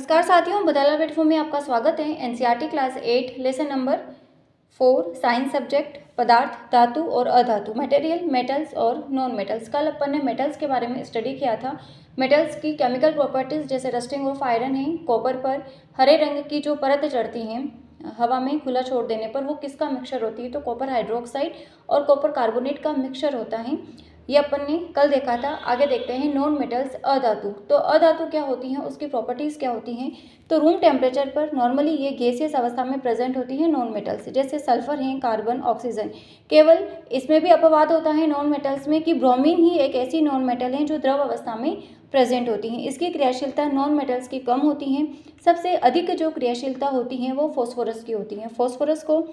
नमस्कार साथियों, बदला प्लेटफॉर्म में आपका स्वागत है। NCERT class 8 lesson number 4 science subject पदार्थ, धातु और अधातु, मटेरियल, मेटल्स और नॉन मेटल्स। कल अपन ने मेटल्स के बारे में स्टडी किया था। मेटल्स की केमिकल प्रॉपर्टीज जैसे रस्टिंग ऑफ आयरन है, कॉपर पर हरे रंग की जो परत चढ़ती है हवा में खुला छोड़ देने पर, वो किसका मिक्सचर होती है? तो कॉपर हाइड्रोक्साइड और कॉपर कार्बोनेट का मिक्सचर होता है। ये अपन ने कल देखा था। आगे देखते हैं नॉन मेटल्स, अधातु। तो अधातु क्या होती हैं, उसकी प्रॉपर्टीज़ क्या होती हैं? तो रूम टेम्परेचर पर नॉर्मली ये गैसियस अवस्था में प्रेजेंट होती है नॉन मेटल्स, जैसे सल्फर हैं, कार्बन, ऑक्सीजन। केवल इसमें भी अपवाद होता है नॉन मेटल्स में कि ब्रोमीन ही एक ऐसी नॉन मेटल है जो द्रव अवस्था में प्रेजेंट होती हैं। इसकी क्रियाशीलता नॉन मेटल्स की कम होती हैं। सबसे अधिक जो क्रियाशीलता होती है वो फॉस्फोरस की होती है। फॉस्फोरस को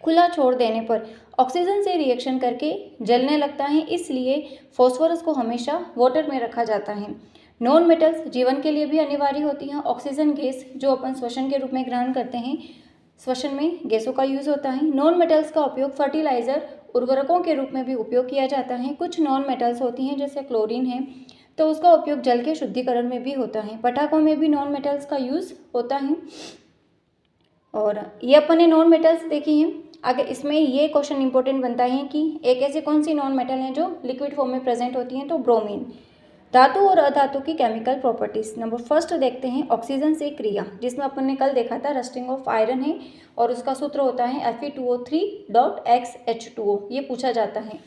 खुला छोड़ देने पर ऑक्सीजन से रिएक्शन करके जलने लगता है, इसलिए फॉस्फोरस को हमेशा वाटर में रखा जाता है। नॉन मेटल्स जीवन के लिए भी अनिवार्य होती हैं। ऑक्सीजन गैस जो अपन श्वसन के रूप में ग्रहण करते हैं, श्वसन में गैसों का यूज होता है। नॉन मेटल्स का उपयोग फर्टिलाइजर, उर्वरकों के रूप में भी उपयोग किया जाता है। कुछ नॉन मेटल्स होती हैं जैसे क्लोरीन है, तो उसका उपयोग जल के शुद्धिकरण में भी होता है। पटाखों में भी नॉन मेटल्स का यूज होता है। और ये अपन ने नॉन मेटल्स देखी हैं। आगे इसमें ये क्वेश्चन इंपॉर्टेंट बनता है कि एक ऐसी कौन सी नॉन मेटल है जो लिक्विड फॉर्म में प्रेजेंट होती हैं? तो ब्रोमीन। धातु और अधातु की केमिकल प्रॉपर्टीज। नंबर फर्स्ट देखते हैं ऑक्सीजन से क्रिया, जिसमें अपन ने कल देखा था रस्टिंग ऑफ आयरन है और उसका सूत्र होता है Fe2O3.XH2O। ये पूछा जाता है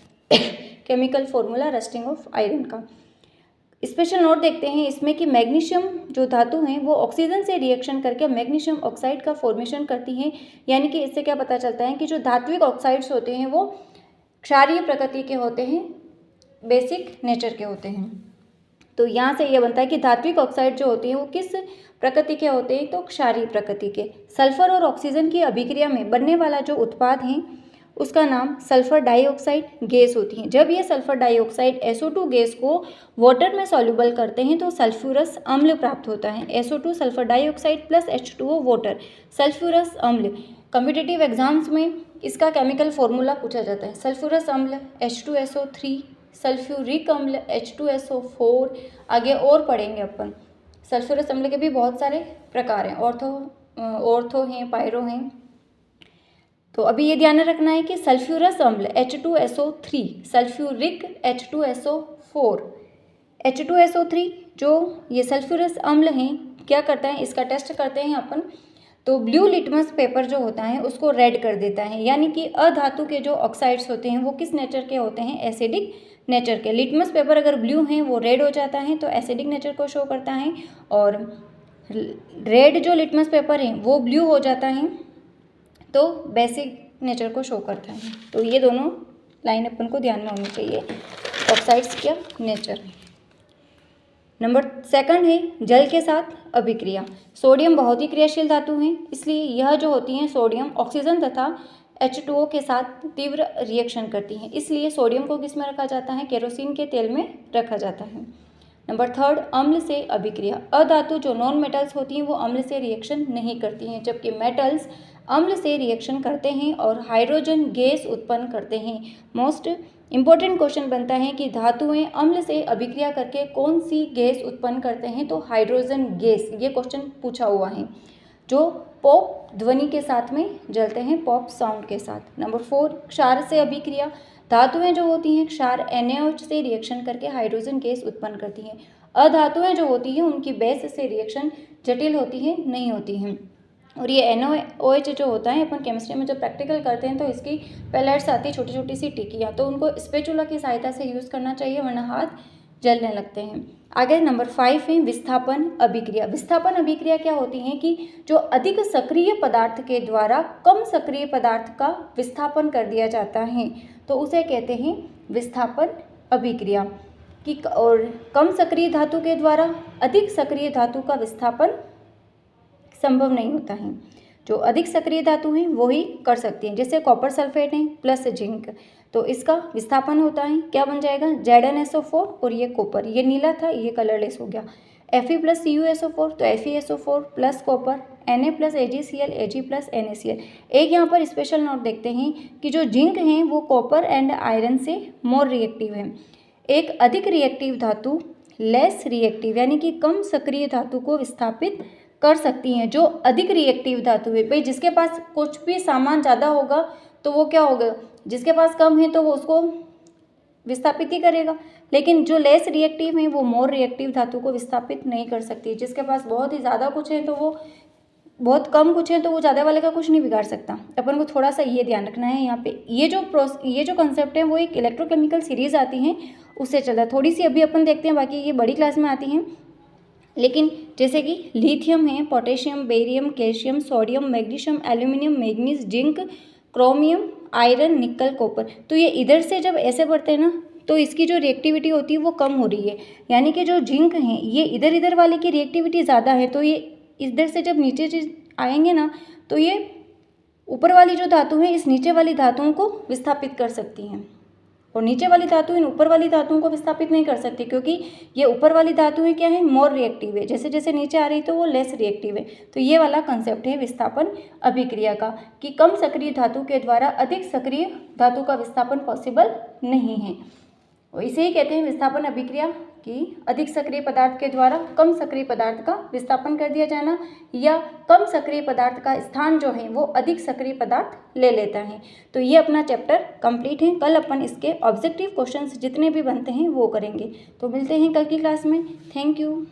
chemical formula rusting of iron का। स्पेशल नोट देखते हैं इसमें कि मैग्नीशियम जो धातु हैं वो ऑक्सीजन से रिएक्शन करके मैग्नीशियम ऑक्साइड का फॉर्मेशन करती हैं। यानी कि इससे क्या पता चलता है कि जो धात्विक ऑक्साइड्स होते हैं वो क्षारीय प्रकृति के होते हैं, बेसिक नेचर के होते हैं। तो यहाँ से ये बनता है कि धात्विक ऑक्साइड जो होते हैं वो किस प्रकृति के होते हैं? तो क्षारीय प्रकृति के। सल्फर और ऑक्सीजन की अभिक्रिया में बनने वाला जो उत्पाद है उसका नाम सल्फर डाइऑक्साइड गैस होती है। जब ये सल्फर डाइऑक्साइड SO2 गैस को वाटर में सॉल्युबल करते हैं तो सल्फ्यूरस अम्ल प्राप्त होता है। SO2 sulphur dioxide plus H2O water, sulphurous अम्ल। कॉम्पिटिटिव एग्जाम्स में इसका केमिकल फॉर्मूला पूछा जाता है। सल्फ्यूरस अम्ल H2SO3, सल्फ्यूरिक अम्ल H2SO4। आगे और पढ़ेंगे अपन। सल्फ्यूरस अम्ल के भी बहुत सारे प्रकार हैं, ऑर्थो हैं, पायरो हैं। तो अभी ये ध्यान रखना है कि सल्फ्यूरस अम्ल H2SO3, सल्फ्यूरिक H2SO4। H2SO3 जो ये सल्फ्यूरस अम्ल हैं क्या करता है, इसका टेस्ट करते हैं अपन। तो ब्लू लिटमस पेपर जो होता है उसको रेड कर देता है। यानी कि अधातु के जो ऑक्साइड्स होते हैं वो किस नेचर के होते हैं? एसिडिक नेचर के। लिटमस पेपर अगर ब्लू हैं वो रेड हो जाता है तो एसिडिक नेचर को शो करता है, और रेड जो लिटमस पेपर है वो ब्लू हो जाता है तो बेसिक नेचर को शो करता है। तो ये दोनों लाइन अपन को ध्यान में होनी चाहिए, ऑक्साइड्स का नेचर। नंबर सेकंड है जल के साथ अभिक्रिया। सोडियम बहुत ही क्रियाशील धातु है, इसलिए यह जो होती हैं सोडियम ऑक्सीजन तथा H2O के साथ तीव्र रिएक्शन करती हैं। इसलिए सोडियम को किस में रखा जाता है? केरोसिन के तेल में रखा जाता है। नंबर थर्ड अम्ल से अभिक्रिया। अधातु जो नॉन मेटल्स होती हैं वो अम्ल से रिएक्शन नहीं करती हैं, जबकि मेटल्स अम्ल से रिएक्शन करते हैं और हाइड्रोजन गैस उत्पन्न करते हैं। मोस्ट इंपॉर्टेंट क्वेश्चन बनता है कि धातुएं अम्ल से अभिक्रिया करके कौन सी गैस उत्पन्न करते हैं? तो हाइड्रोजन गैस। ये क्वेश्चन पूछा हुआ है, जो पॉप ध्वनि के साथ में जलते हैं, पॉप साउंड के साथ। नंबर 4 क्षार से अभिक्रिया। धातुएं जो होती हैं क्षार NaOH से रिएक्शन करके हाइड्रोजन गैस उत्पन्न करती हैं। अधातुएं जो होती हैं उनकी बेस से रिएक्शन जटिल होती है, नहीं होती हैं। और ये NaOH जो होता है, अपन केमिस्ट्री में जब प्रैक्टिकल करते हैं तो इसकी पेलेट्स आती है, छोटी छोटी सी टिकियाँ, तो उनको स्पेचुला की सहायता से यूज़ करना चाहिए वरना हाथ जलने लगते हैं। आगे नंबर 5 है विस्थापन अभिक्रिया। विस्थापन अभिक्रिया क्या होती है कि जो अधिक सक्रिय पदार्थ के द्वारा कम सक्रिय पदार्थ का विस्थापन कर दिया जाता है, तो उसे कहते हैं विस्थापन अभिक्रिया। कि और कम सक्रिय धातु के द्वारा अधिक सक्रिय धातु का विस्थापन संभव नहीं होता है। जो अधिक सक्रिय धातु हैं वो ही कर सकती हैं, जैसे कॉपर सल्फेट है प्लस जिंक, तो इसका विस्थापन होता है, क्या बन जाएगा? ZnSO4 और ये कॉपर, ये नीला था ये कलरलेस हो गया। Fe प्लस CuSO4 तो FeSO4 plus copper, Na plus AgCl Ag plus NaCl। एक यहाँ पर स्पेशल नोट देखते हैं कि जो जिंक हैं वो कॉपर एंड आयरन से मोर रिएक्टिव है। एक अधिक रिएक्टिव धातु लेस रिएक्टिव यानी कि कम सक्रिय धातु को विस्थापित कर सकती हैं। जो अधिक रिएक्टिव धातु है, भाई जिसके पास कुछ भी सामान ज़्यादा होगा तो वो क्या होगा, जिसके पास कम है तो वो उसको विस्थापित ही करेगा, लेकिन जो लेस रिएक्टिव है वो मोर रिएक्टिव धातु को विस्थापित नहीं कर सकती। जिसके पास बहुत ही ज़्यादा कुछ है तो वो बहुत कम कुछ है तो वो ज़्यादा वाले का कुछ नहीं बिगाड़ सकता। अपन को थोड़ा सा ये ध्यान रखना है यहाँ पे। ये जो कंसेप्ट है वो एक इलेक्ट्रोकेमिकल सीरीज आती हैं उससे चलता है। थोड़ी सी अभी अपन देखते हैं, बाकी ये बड़ी क्लास में आती हैं। लेकिन जैसे कि लिथियम है, potassium, barium, calcium, sodium, magnesium, aluminium, manganese, zinc, chromium, iron, निकल, कॉपर, तो ये इधर से जब ऐसे बढ़ते हैं ना तो इसकी जो रिएक्टिविटी होती है वो कम हो रही है। यानी कि जो जिंक है ये इधर वाले की रिएक्टिविटी ज़्यादा है, तो ये इधर से जब नीचे आएंगे ना तो ये ऊपर वाली जो धातु है इस नीचे वाली धातुओं को विस्थापित कर सकती हैं, और नीचे वाली धातु इन ऊपर वाली धातुओं को विस्थापित नहीं कर सकती, क्योंकि ये ऊपर वाली धातुएं क्या है, मोर रिएक्टिव है। जैसे जैसे नीचे आ रही तो वो लेस रिएक्टिव है। तो ये वाला कंसेप्ट है विस्थापन अभिक्रिया का, कि कम सक्रिय धातु के द्वारा अधिक सक्रिय धातु का विस्थापन पॉसिबल नहीं है। इसे ही कहते हैं विस्थापन अभिक्रिया, कि अधिक सक्रिय पदार्थ के द्वारा कम सक्रिय पदार्थ का विस्थापन कर दिया जाना, या कम सक्रिय पदार्थ का स्थान जो है वो अधिक सक्रिय पदार्थ ले लेता है। तो ये अपना चैप्टर कंप्लीट है। कल अपन इसके ऑब्जेक्टिव क्वेश्चंस जितने भी बनते हैं वो करेंगे। तो मिलते हैं कल की क्लास में। Thank you.